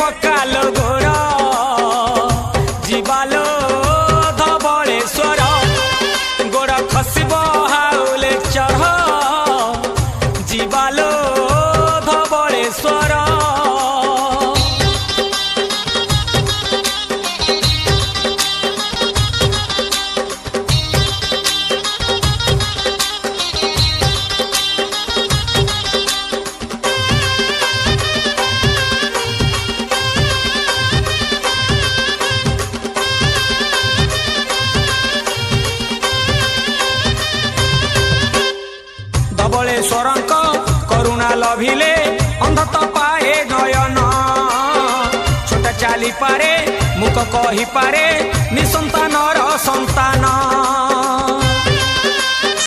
पकालो गोर जीवालो धवलेश्वर गोड़ खसब हाउले चढ़ जीवालो धवलेश्वर धवलेश्वरंक करुणा लभिले अंध तो पाए नयन छोटा चाली पारे मुख कही पारे निसंतानर संतान।